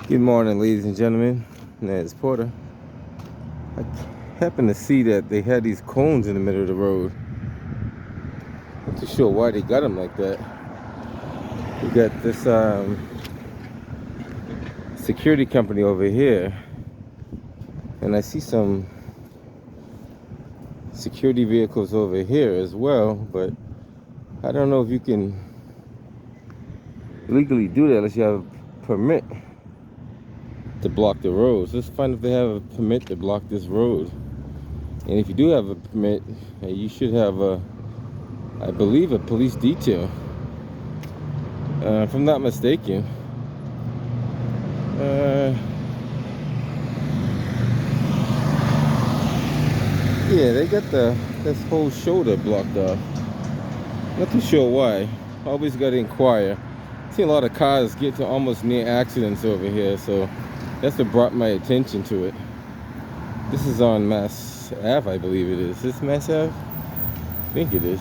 Good morning, ladies and gentlemen. It's Porter. I happened to see that they had these cones in the middle of the road. Not too sure why they got them like that. We got this security company over here, and I see some security vehicles over here as well, but I don't know if you can legally do that unless you have a permit to block the roads. Let's find if they have a permit to block this road. And if you do have a permit, you should have I believe, a police detail. If I'm not mistaken. Yeah, they got this whole shoulder blocked off. Not too sure why. Always got to inquire. Seen a lot of cars get to almost near accidents over here, so that's what brought my attention to it. This is on Mass Ave, I believe it is. Is this Mass Ave? I think it is.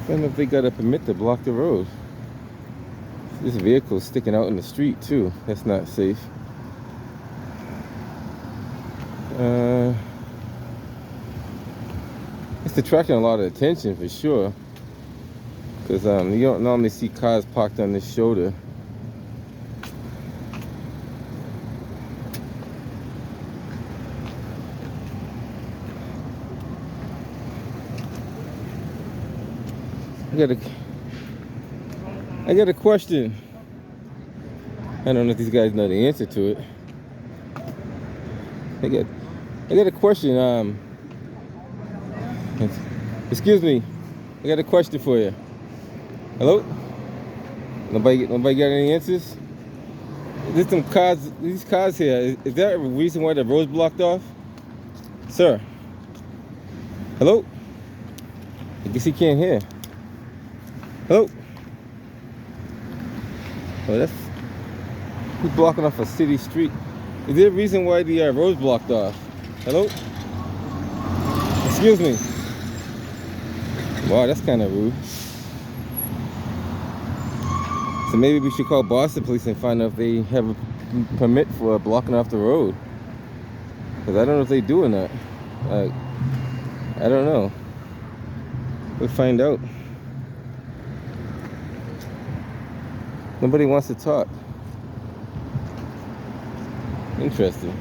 I don't know if they got a permit to block the road. This vehicle's sticking out in the street too. That's not safe. It's attracting a lot of attention for sure. Because you don't normally see cars parked on this shoulder. I got a question. I don't know if these guys know the answer to it. I got a question. Excuse me. I got a question for you. Hello? Nobody got any answers? There's some cars. These cars here. Is that a reason why the road's blocked off, sir? Hello? I guess he can't hear. Hello? Oh, he's blocking off a city street. Is there a reason why the road's blocked off? Hello? Excuse me. Wow, that's kind of rude. So maybe we should call Boston Police and find out if they have a permit for blocking off the road. Because I don't know if they do or not. I don't know. We'll find out. Nobody wants to talk. Interesting.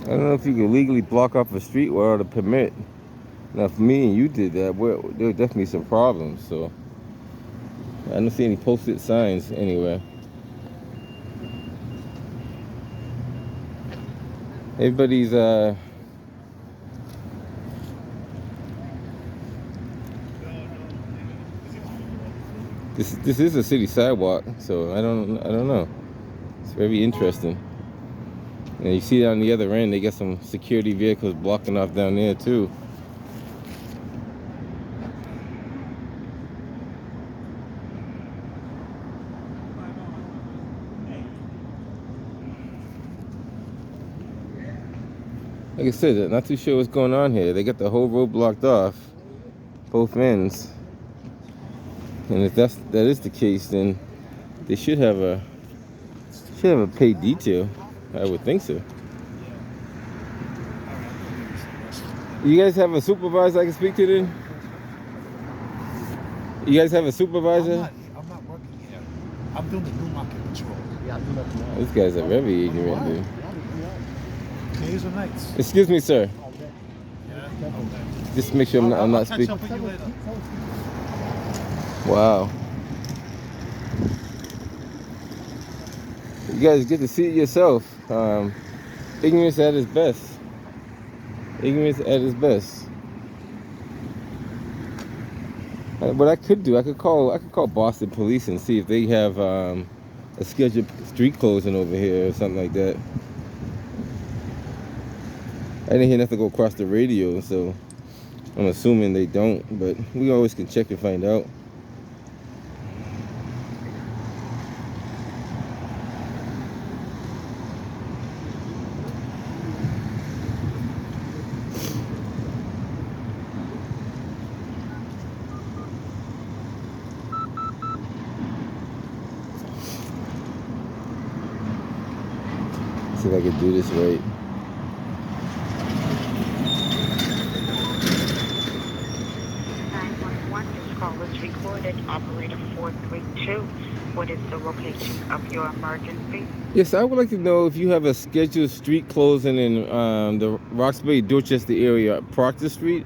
I don't know if you can legally block off a street without a permit. Now, if me and you did that, there would definitely be some problems. So, I don't see any posted signs anywhere. Everybody's this is a city sidewalk, so I don't know. It's very interesting. And you see on the other end, they got some security vehicles blocking off down there too. Like I said, I'm not too sure what's going on here. They got the whole road blocked off, both ends. And if that is the case, then they should have a paid detail. I would think so. You guys have a supervisor I can speak to then? You guys have a supervisor? I'm not working here. I'm doing the new market patrol. Yeah, I'm doing that tomorrow. This guy's a very ignorant dude. Days or nights? Excuse me, sir. Yeah. Just make sure I'm not speaking. I'll catch up with you later. Wow. You guys get to see it yourself. Ignorance at its best. Ignorance at its best. What I could do, I could call Boston Police and see if they have a scheduled street closing over here or something like that. I didn't hear nothing go across the radio, so I'm assuming they don't, but we always can check and find out. See if I can do this right. 911, this call is recorded. Operator 432. What is the location of your emergency? Yes, I would like to know if you have a scheduled street closing in the Roxbury, Dorchester area, Proctor Street.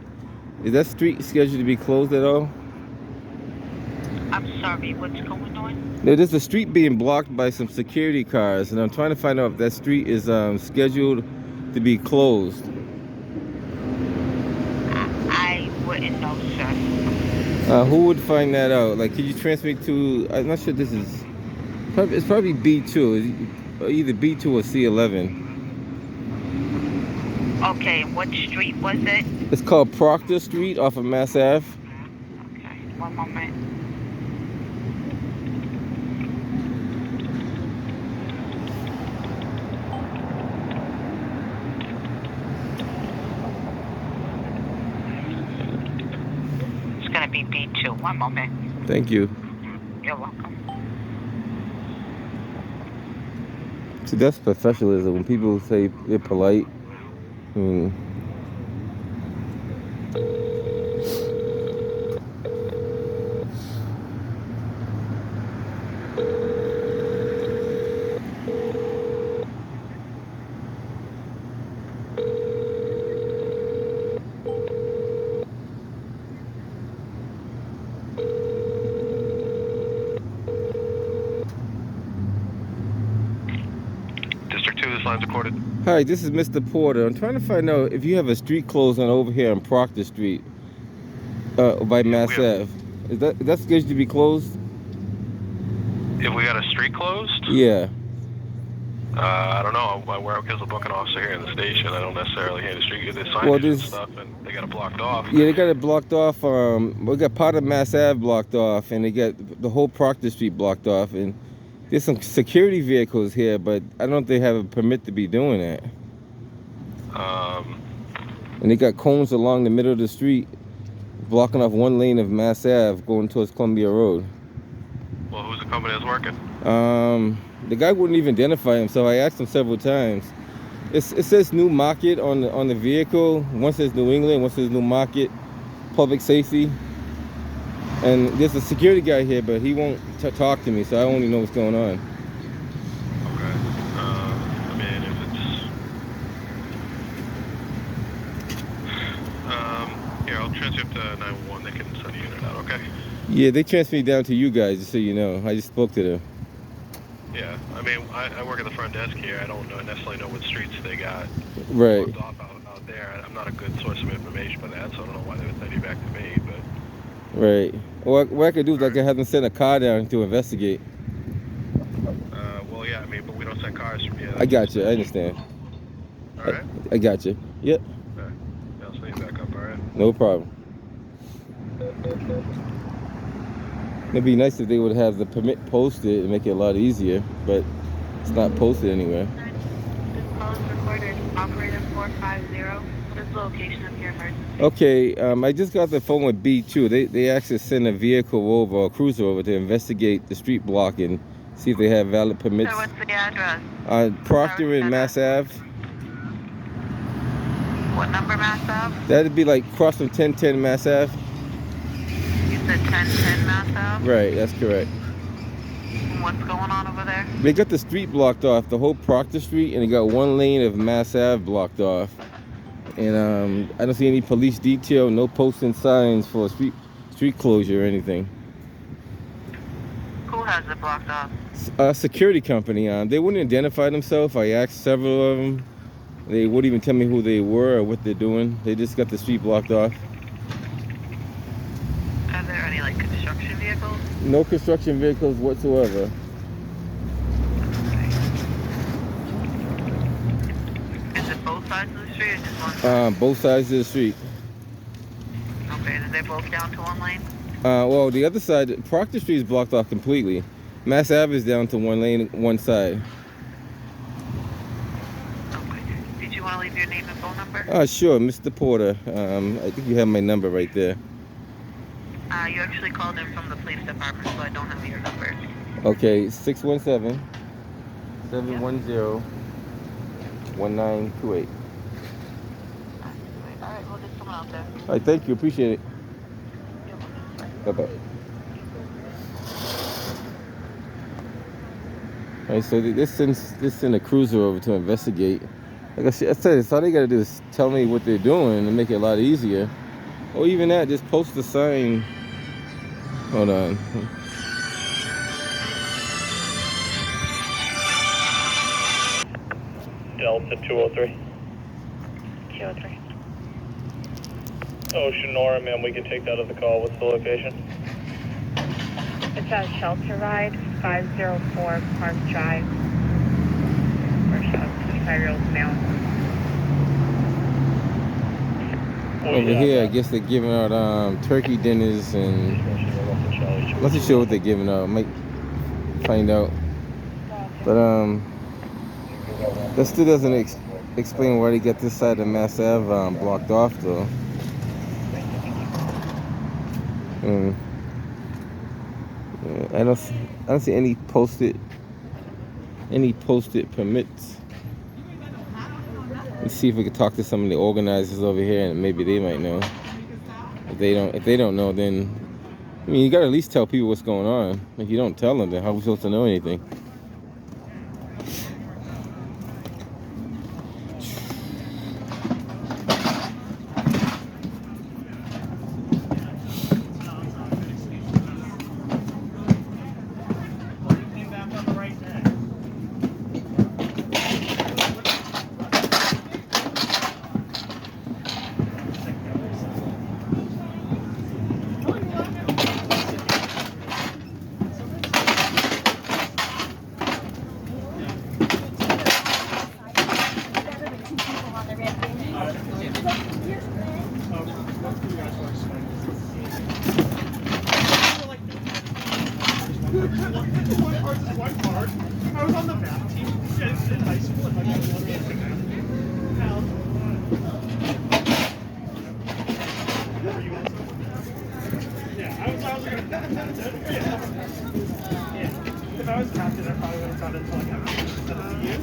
Is that street scheduled to be closed at all? I'm sorry, what's going on? There's a street being blocked by some security cars, and I'm trying to find out if that street is scheduled to be closed. I wouldn't know, sir. Who would find that out? Like, could you transfer me to? I'm not sure. This is probably, it's probably B2, either B2 or C11. Okay, what street was it? It's called Proctor Street off of Mass Ave. Okay, one moment. It's gonna be B2. One moment. Thank you. You're welcome. See, that's professionalism. When people say they're polite, I mean, District 2, this line's recorded. hi, this is Mr. Porter. I'm trying to find out if you have a street closing over here on Proctor Street, by Mass Ave. Is that scheduled to be closed? If we got a street closed? Yeah. I don't know. I work as a booking officer here in the station. I don't necessarily hand the street. There's signage Well, and there's- stuff, and they got it blocked off. Yeah, they got it blocked off. We got part of Mass Ave blocked off, and they got the whole Proctor Street blocked off. And there's some security vehicles here, but I don't know if they have a permit to be doing that. And they got cones along the middle of the street, blocking off one lane of Mass Ave going towards Columbia Road. Well, who's the company that's working? The guy wouldn't even identify himself. I asked him several times. It says New Market on the vehicle. One says New England, one says New Market, Public Safety. And there's a security guy here, but he won't talk to me, so I don't really know what's going on. Okay. I mean, if it's... here, I'll transfer up to 911. They can send a unit out, okay? Yeah, they transferred me down to you guys, just so you know. I just spoke to them. Yeah. I mean, I work at the front desk here. I don't necessarily know what streets they got Right. blocked off out there. I'm not a good source of information for that, so I don't know why they would send you back to me, but... Right. What I could do is I could have them send a car down to investigate. Well, yeah, I mean, but we don't send cars from here. I got you. I understand. All right? I got you. Yep. All right. Yeah, I'll send you back up, all right? No problem. It'd be nice if they would have the permit posted and make it a lot easier, but it's not posted anywhere. This call is recorded. Operator 450. What is the location of your emergency? Okay, I just got the phone with B2. They actually sent a vehicle over, a cruiser over, to investigate the street block and see if they have valid permits. Sir, what's the address? Proctor and Mass Ave. What number, Mass Ave? That'd be like across from 1010 Mass Ave. You said 1010 Mass Ave? Right, that's correct. And what's going on over there? They got the street blocked off, the whole Proctor Street, and they got one lane of Mass Ave blocked off. And I don't see any police detail, no posting signs for street closure or anything. Who has it blocked off? A security company. They wouldn't identify themselves. I asked several of them. They wouldn't even tell me who they were or what they're doing. They just got the street blocked off. Are there any like construction vehicles? No construction vehicles whatsoever. Is it both sides of the street or just one side? Both sides of the street. Okay, are they both down to one lane? Well, the other side, Proctor Street is blocked off completely. Mass Ave is down to one lane, one side. Okay. Did you want to leave your name and phone number? Sure, Mr. Porter. I think you have my number right there. You actually called in from the police department, so I don't have your number. Okay, 617-710-5555. 1928. All right, well, there's someone out there. All right, thank you. Appreciate it. You're welcome. Bye-bye. All right, so this send a cruiser over to investigate. Like I said, it's all they gotta do is tell me what they're doing and make it a lot easier. Or even that, just post a sign. Hold on. Delta 203. 203. Ocean Nora, ma'am, we can take that as a call. What's the location? It's a shelter ride, 504 Park Drive. For a 25-year-old male. Over here, I guess they're giving out turkey dinners and I'm not too sure what they're giving out. I might find out. But that still doesn't explain why they got this side of Mass Ave blocked off though. Yeah, I don't see any posted permits. Let's see if we can talk to some of the organizers over here, and maybe they might know. If they don't know, then I mean, you gotta at least tell people what's going on. If you don't tell them, then how are we supposed to know anything? I was on the math team in high school. And yeah, I was yeah. If I was captain, I probably would have gone into like a year.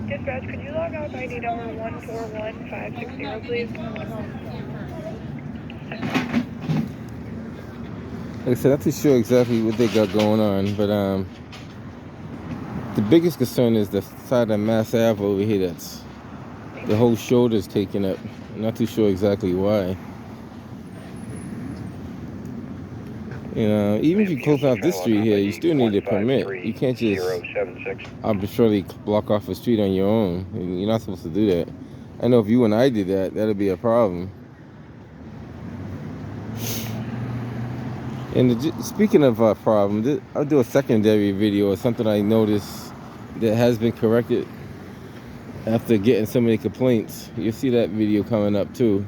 Dispatch, could you log out ID number 141560, please? Like I said, I'm not too sure exactly what they got going on, but the biggest concern is the side of Mass Ave over here. That's the whole shoulder's taken up. I'm not too sure exactly why. You know, even if you close out this street here, you still need a permit. You can't just arbitrarily block off a street on your own. You're not supposed to do that. I know if you and I did that, that'd be a problem. And speaking of problems, I'll do a secondary video of something I noticed that has been corrected after getting so many complaints. You'll see that video coming up too.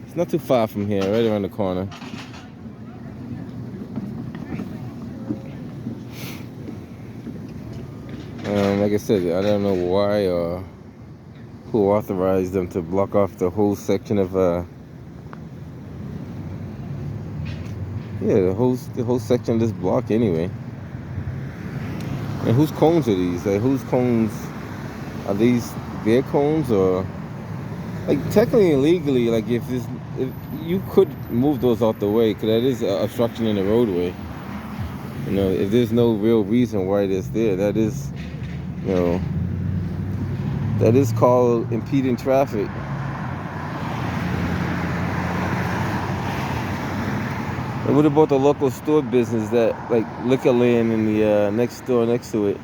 It's not too far from here, right around the corner. Like I said, I don't know why or who authorized them to block off the whole section of the whole section of this block anyway. And whose cones are these? Like, whose cones are these? Their cones, or like technically and legally, like if if you could move those out the way, because that is obstruction in the roadway. You know, if there's no real reason why it's there, that is, you know, that is called impeding traffic. And what about the local store business that, like Liquor Land in the next door next to it?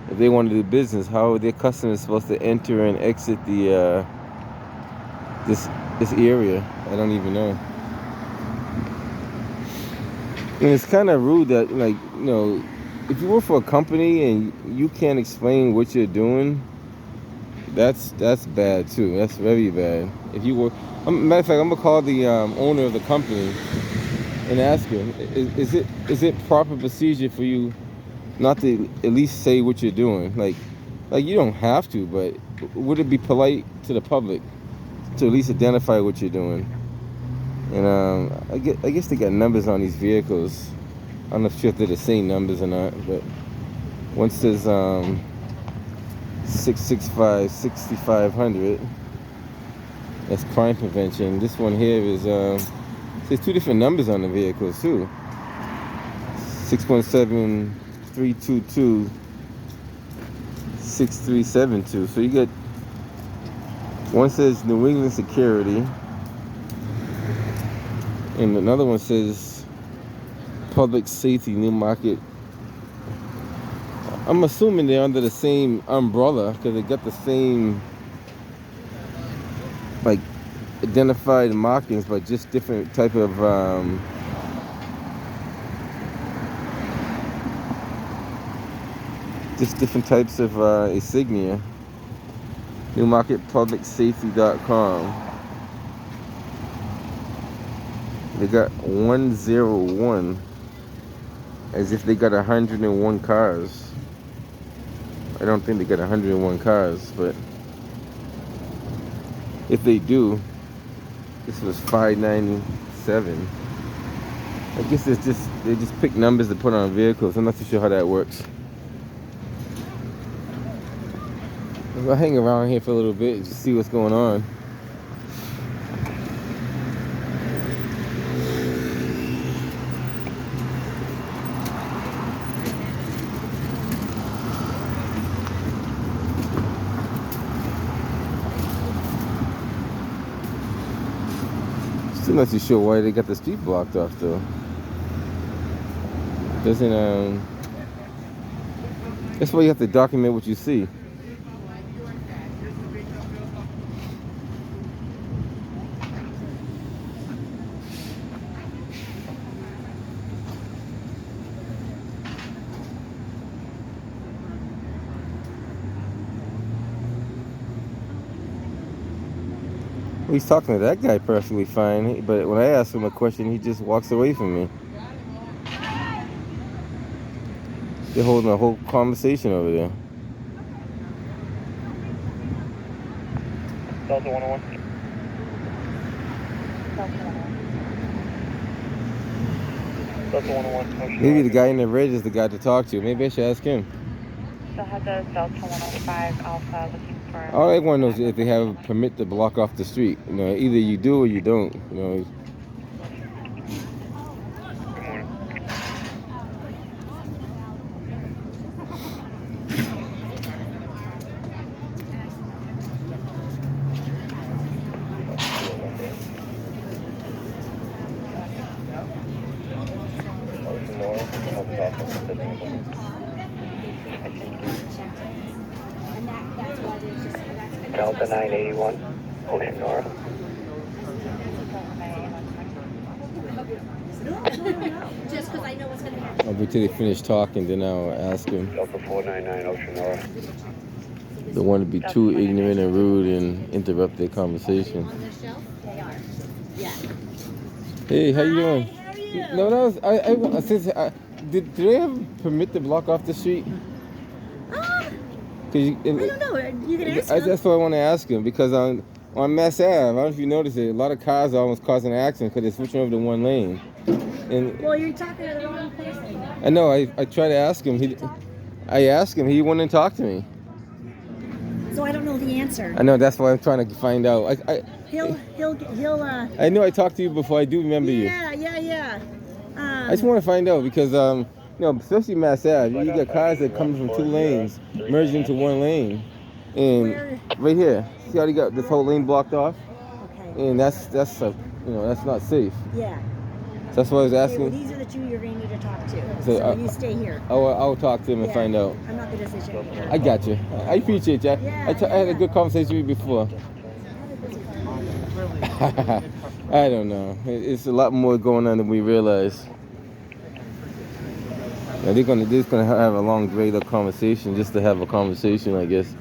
If they want to do business, how are their customers supposed to enter and exit the this area? I don't even know. And it's kind of rude that, like, you know, if you work for a company and you can't explain what you're doing, that's bad too. That's very bad. If you were, matter of fact, I'm gonna call the owner of the company and ask him, is it proper procedure for you not to at least say what you're doing? Like you don't have to, but would it be polite to the public to at least identify what you're doing? And I guess they got numbers on these vehicles. I'm not sure if they're the same numbers or not, but one says 665 6500. That's crime prevention. This one here is there's two different numbers on the vehicles too. 617 322 6372. So you get, one says New England Security, and another one says Public Safety New Market. I'm assuming they're under the same umbrella because they got the same, like, identified markings, but just different type of just different types of insignia. NewmarketPublicSafety.com. They got 101 as if they got 101 cars. I don't think they got 101 cars, but if they do, this was 597. I guess they just pick numbers to put on vehicles. I'm not too sure how that works. I'll hang around here for a little bit and just see what's going on. Still not too sure why they got the street blocked off though. Doesn't that's why you have to document what you see. He's talking to that guy perfectly fine, but when I ask him a question, he just walks away from me. They're holding a whole conversation over there. Delta 101. Delta 101. Maybe the guy in the red is the guy to talk to. Maybe I should ask him. Still have the Delta 105 Alpha looking for... All I want to know is if they have a permit to block off the street. You know, either you do or you don't. You know. Good morning. Delta 981, Ocean Nora. Just because I know what's going to happen. I'll wait till they finish talking, then I'll ask him. Delta 499, Ocean Nora. Don't want to be too ignorant and rude and interrupt their conversation. On the shelf? They are. Yeah. Hey, how you doing? How are you? No, that was did they have a permit to block off the street? I don't know. You can ask them. That's what I want to ask him, because on Mass Ave, I don't know if you noticed it, a lot of cars are almost causing accidents because they're switching over to one lane. And Well, you're talking to the wrong person. I know, I tried to ask him. I asked him, he wouldn't talk to me. So I don't know the answer. I know, that's why I'm trying to find out. He'll. I know I talked to you before. I do remember you. Yeah. I just want to find out because, you know, especially Mass Ave, you get cars that come from 2 lanes merged into 1 lane. And right here, see how they got this whole lane blocked off? Okay. And that's you know, that's not safe. Yeah. So that's why I was Okay, asking. well, these are the 2 you're going to need to talk to. So, So you stay here. I'll talk to him and Yeah. find out. I'm not the decision maker. I got you. I appreciate you. I had a good conversation with you before. I don't know. It's a lot more going on than we realize. Yeah, they're gonna have a long, greater conversation just to have a conversation, I guess.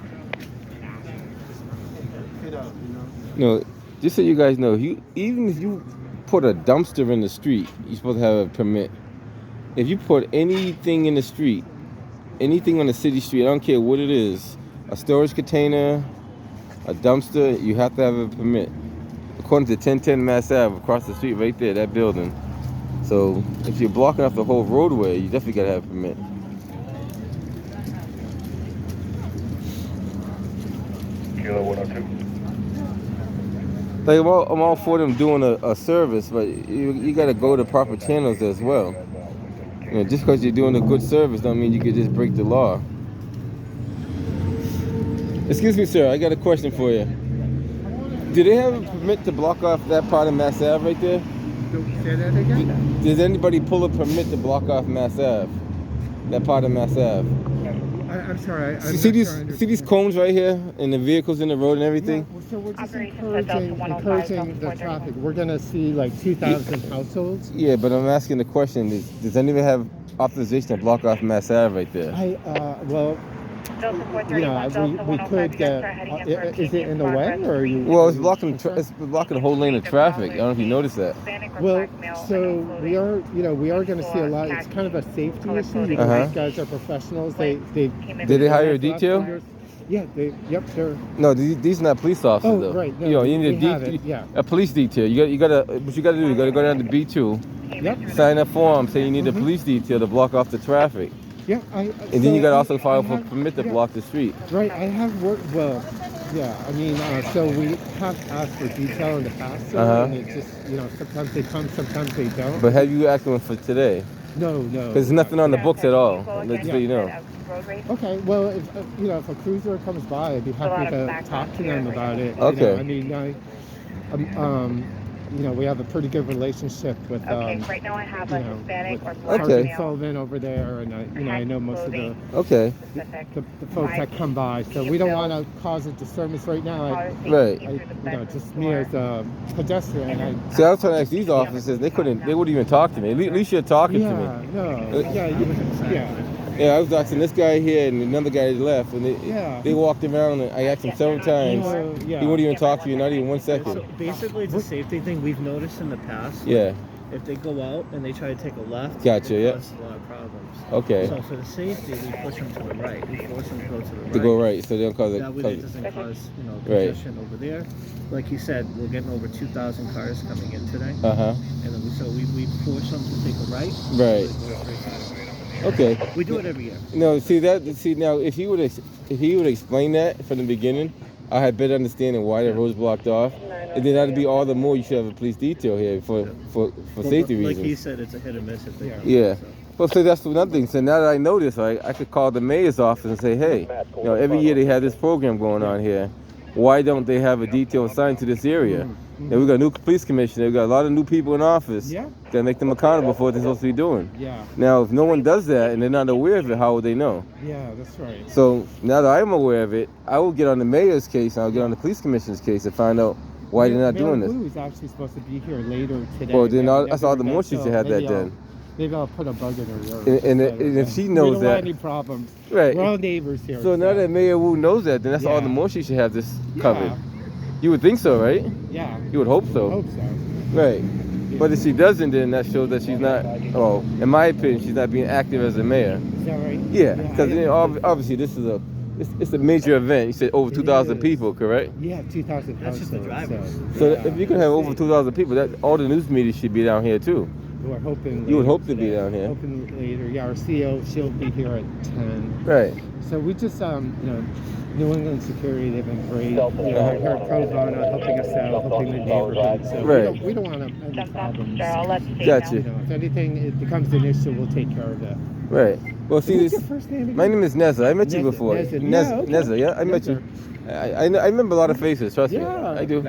You know, just so you guys know, even if you put a dumpster in the street, you're supposed to have a permit. If you put anything in the street, anything on the city street, I don't care what it is, a storage container, a dumpster, you have to have a permit. According to 1010 Mass Ave, across the street right there, that building. So if you're blocking off the whole roadway, you definitely gotta have a permit. Kilo 102. Like I'm all for them doing a service, but you gotta go to proper channels as well. You know, just because you're doing a good service don't mean you could just break the law. Excuse me, sir, I got a question for you. Do they have a permit to block off that part of Mass Ave right there? Say that again? Does anybody pull a permit to block off Mass Ave? That part of Mass Ave? I'm sorry. See these cones right here and the vehicles in the road and everything? Yeah, so we're just Operations at Delta 105 encouraging the Delta traffic. We're going to see like 2,000 households. Yeah, but I'm asking the question, does anybody have authorization to block off Mass Ave right there? Well, Delta you know, 431, we Delta could 105 get, Delta heading in for is it in the King way Progress. or are you? Well, it's blocking a whole lane of traffic. I don't know if you noticed that. Hispanic or Well, black male, so including we are going to see a lot. It's kind of a safety issue. You know, Uh-huh. these guys are professionals. They Did they hire a detail? Yeah, they're. No, these are not police officers Oh, though. right, no, you know, you need we have it, yeah. a police detail. You gotta what you gotta do, you gotta go down to B2, Yep. sign a form, say you need a police detail to block off the traffic. Yeah, And then you gotta also file for a permit to block the street. Right, I have worked, well, yeah, I mean, so we have asked for detail in the past, so, Uh-huh. and it just, you know, sometimes they come, sometimes they don't. But have you asked them for today? No. Because there's nothing on the books at all. Let's so you know. Okay, well, if a cruiser comes by, I'd be happy to talk to them about it. Okay. You know, I mean, you know, we have a pretty good relationship with, Okay, right now I have a you know, Hispanic or with black Okay. male. Sullivan over there, and I know most of the Okay. folks that come by, so we don't want to cause a disturbance right now. Right. You know, just me as a pedestrian. See, I was trying to ask these officers, they wouldn't even talk to me. At least you're talking to me. Yeah. Yeah, I was asking this guy here and another guy left, and Yeah. they walked around and I asked him several times. Yeah. He wouldn't even talk to you, not even 1 second. So basically, it's a safety thing we've noticed in the past. Yeah. If they go out and they try to take a left, Gotcha, it yeah. causes a lot of problems. Okay. So for the safety, we push them to the right. We force them to go to the right. To go right, so they don't cause it. That way it doesn't cause, Right. congestion over there. Like you said, we're getting over 2,000 cars coming in today. Uh-huh. And then we force them to take a right. Right. Okay. We do it every year. No, see now if he would explain that from the beginning, I had better understanding why the road's blocked off. And then that'd be all the more you should have a police detail here for safety reasons. Like he said, it's a hit or miss if they come Yeah. in, so. Well, so that's another thing. So now that I know this, I could call the mayor's office and say, hey, you know, every year they have this program going on here. Why don't they have a detail assigned to this area? And we got a new police commissioner. We got a lot of new people in office. Yeah. Got to make them accountable for what they're supposed to be doing. Yeah. Now, if no one does that and they're not aware of it, how would they know? Yeah, that's right. So now that I'm aware of it, I will get on the mayor's case and I'll get on the police commissioner's case and find out why they're not doing this. Mayor Wu is actually supposed to be here later today. Well, then Yeah, that's all the more she should have that maybe done. Maybe I'll put a bug in her ear. And if she knows we don't that, want any problems. right? We're all neighbors here. So now that Mayor Wu knows that, then that's all the Yeah. more she should have this covered. Yeah. You would think so, right? Yeah. You would hope so. I hope so. Right. But if she doesn't, then that shows that she's not, well, in my opinion, she's not being active as a mayor. Is that right? Yeah, because obviously this is it's a major event. You said over 2,000 people, correct? Yeah, 2,000. That's just the drivers. So if you can have over 2,000 people, that all the news media should be down here too. We're hoping. You would later hope to be today. down here. Hoping later. Yeah, our CEO, she'll be here at 10. Right. So we just, New England security, they've been great. You know, we're pro bono, helping us out, helping the neighborhood. So Right. we don't want any problems. Gotcha. You know, if anything, it becomes an issue, we'll take care of that. Right. Well, see, What's this. your first name again? My name is Neza. I met you Neza, before. Neza. Neza, Okay. Neza, yeah, I met Neza. you. I remember a lot of faces. Trust me. Yeah. I do.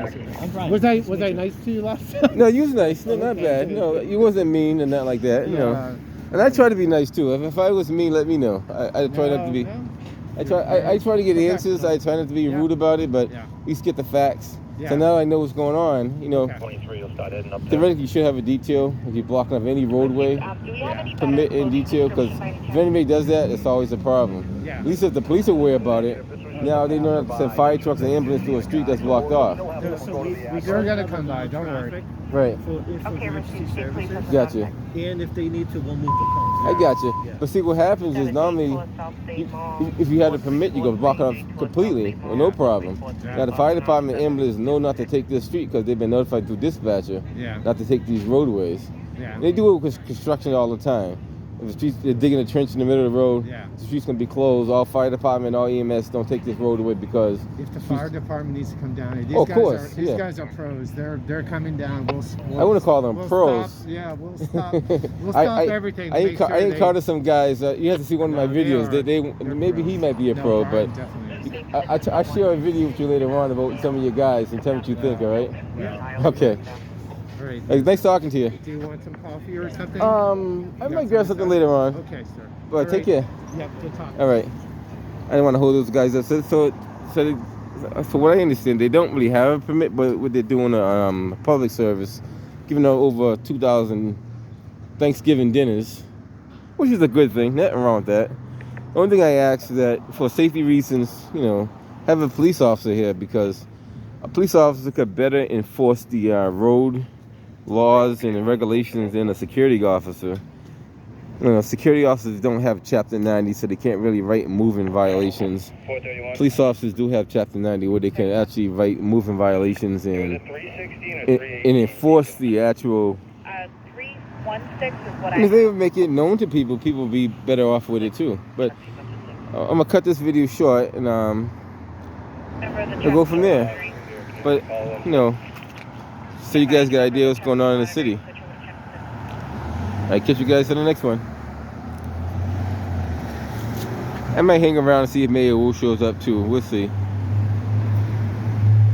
Was I nice to you last time? No, you was nice. No, not Okay, bad. good, No, good. you wasn't mean and not like that. You know. Yeah. And I try to be nice too. If I was mean, let me know. I try not to be. No. I try to get answers. I try not to be Yeah. rude about it, but Yeah. at least get the facts. Yeah. So now I know what's going on. You know, Okay. 23 will start heading up there. theoretically you should have a detail if you're blocking off any roadway. Permit in detail, because if anybody does that, it's always a problem. Yeah. At least if the police are aware about it, now they know not to send fire trucks and ambulance to a street that's blocked off. They're gonna come by, don't worry. Right. For emergency services. Gotcha. And if they need to, we'll move the cones. I gotcha. Yeah. But see, what happens is normally, if you had a permit, you go block it off completely, with no problem. Now the fire department and ambulance know not to take this street because they've been notified through dispatcher Yeah. not to take these roadways. Yeah. They do it with construction all the time. If the streets, they're digging a trench in the middle of the road, Yeah. the street's gonna be closed. All fire department, all EMS don't take this road away because If the fire department needs to come down, these Oh, of guys course, are these yeah. guys are pros. They're coming down. We'll I wouldn't call them we'll pros. Stop, yeah, we'll stop. We'll stop everything. I ain't caught of some guys. You have to see one of my No, they videos. are. They They're maybe he pros. might be a No, pro, Brian but definitely is. I share a video with you later on about some of your guys and tell me what you think. All right? Yeah. Okay. All right. Hey, nice talking to you. Do you want some coffee or something? I might grab something later on. Okay, sir. But All take right. care. Yep. Good talk. All right. I don't want to hold those guys up. So what I understand, they don't really have a permit, but what they're doing a public service, giving out over 2,000 Thanksgiving dinners, which is a good thing. Nothing wrong with that. The only thing I ask is that for safety reasons, you know, have a police officer here, because a police officer could better enforce the road laws and regulations than a security officer. You know, security officers don't have Chapter 90, so they can't really write moving violations. 431. Police officers do have Chapter 90, where they can actually write moving violations and 316 or and 318? enforce the actual. 316 is what I mean, if they would make it known to people, people would be better off with it too. But I'm gonna cut this video short and we'll go from there. But you know, so you guys got an idea what's going on in the city. Alright, catch you guys in the next one. I might hang around and see if Mayor Wu shows up too. We'll see.